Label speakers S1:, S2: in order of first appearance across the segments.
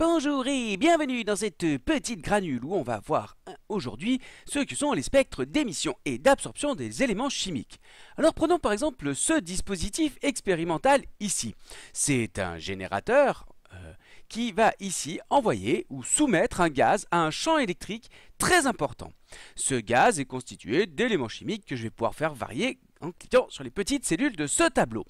S1: Bonjour et bienvenue dans cette petite granule où on va voir aujourd'hui ce que sont les spectres d'émission et d'absorption des éléments chimiques. Alors prenons par exemple ce dispositif expérimental ici. C'est un générateur qui va ici envoyer ou soumettre un gaz à un champ électrique très important. Ce gaz est constitué d'éléments chimiques que je vais pouvoir faire varier en cliquant sur les petites cellules de ce tableau.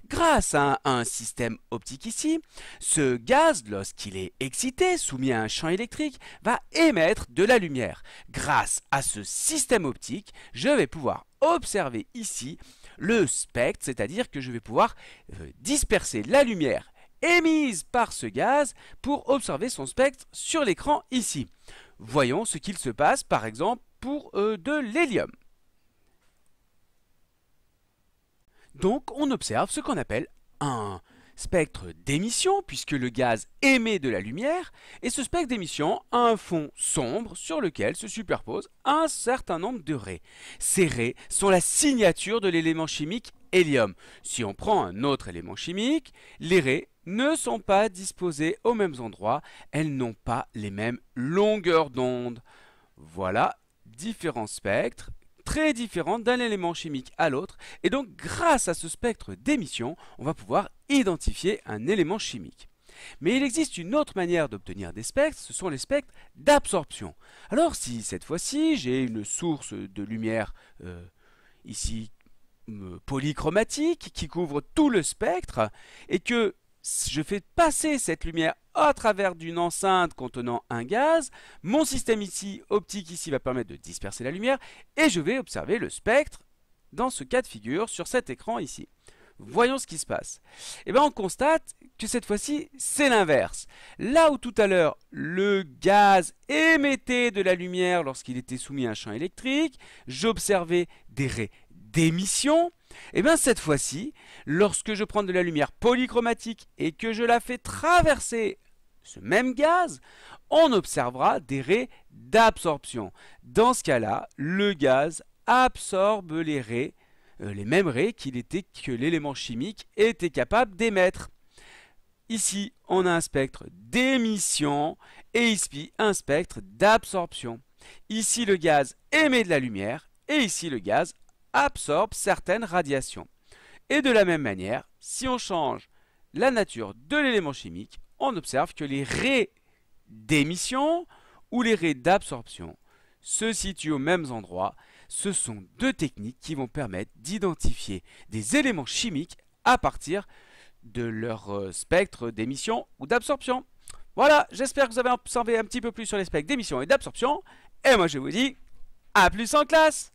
S1: Grâce à un système optique ici, ce gaz, lorsqu'il est excité, soumis à un champ électrique, va émettre de la lumière. Grâce à ce système optique, je vais pouvoir observer ici le spectre, c'est-à-dire que je vais pouvoir disperser la lumière émise par ce gaz pour observer son spectre sur l'écran ici. Voyons ce qu'il se passe par exemple pour de l'hélium. Donc on observe ce qu'on appelle un spectre d'émission puisque le gaz émet de la lumière et ce spectre d'émission a un fond sombre sur lequel se superposent un certain nombre de raies. Ces raies sont la signature de l'élément chimique hélium. Si on prend un autre élément chimique, les raies ne sont pas disposées aux mêmes endroits, elles n'ont pas les mêmes longueurs d'onde. Voilà différents spectres très différentes d'un élément chimique à l'autre, et donc grâce à ce spectre d'émission, on va pouvoir identifier un élément chimique. Mais il existe une autre manière d'obtenir des spectres, ce sont les spectres d'absorption. Alors si cette fois-ci j'ai une source de lumière ici polychromatique qui couvre tout le spectre, et que je fais passer cette lumière à travers d'une enceinte contenant un gaz, mon système ici, optique ici, va permettre de disperser la lumière et je vais observer le spectre dans ce cas de figure sur cet écran ici. Voyons ce qui se passe. Et bien on constate que cette fois-ci c'est l'inverse. Là où tout à l'heure le gaz émettait de la lumière lorsqu'il était soumis à un champ électrique, j'observais des raies d'émission. Et bien cette fois-ci, lorsque je prends de la lumière polychromatique et que je la fais traverser ce même gaz, on observera des raies d'absorption. Dans ce cas-là, le gaz absorbe les mêmes raies que l'élément chimique était capable d'émettre. Ici, on a un spectre d'émission et ici un spectre d'absorption. Ici, le gaz émet de la lumière et ici, le gaz absorbe certaines radiations. Et de la même manière, si on change la nature de l'élément chimique, on observe que les raies d'émission ou les raies d'absorption se situent aux mêmes endroits. Ce sont deux techniques qui vont permettre d'identifier des éléments chimiques à partir de leur spectre d'émission ou d'absorption. Voilà, j'espère que vous avez observé un petit peu plus sur les spectres d'émission et d'absorption. Et moi je vous dis à plus en classe!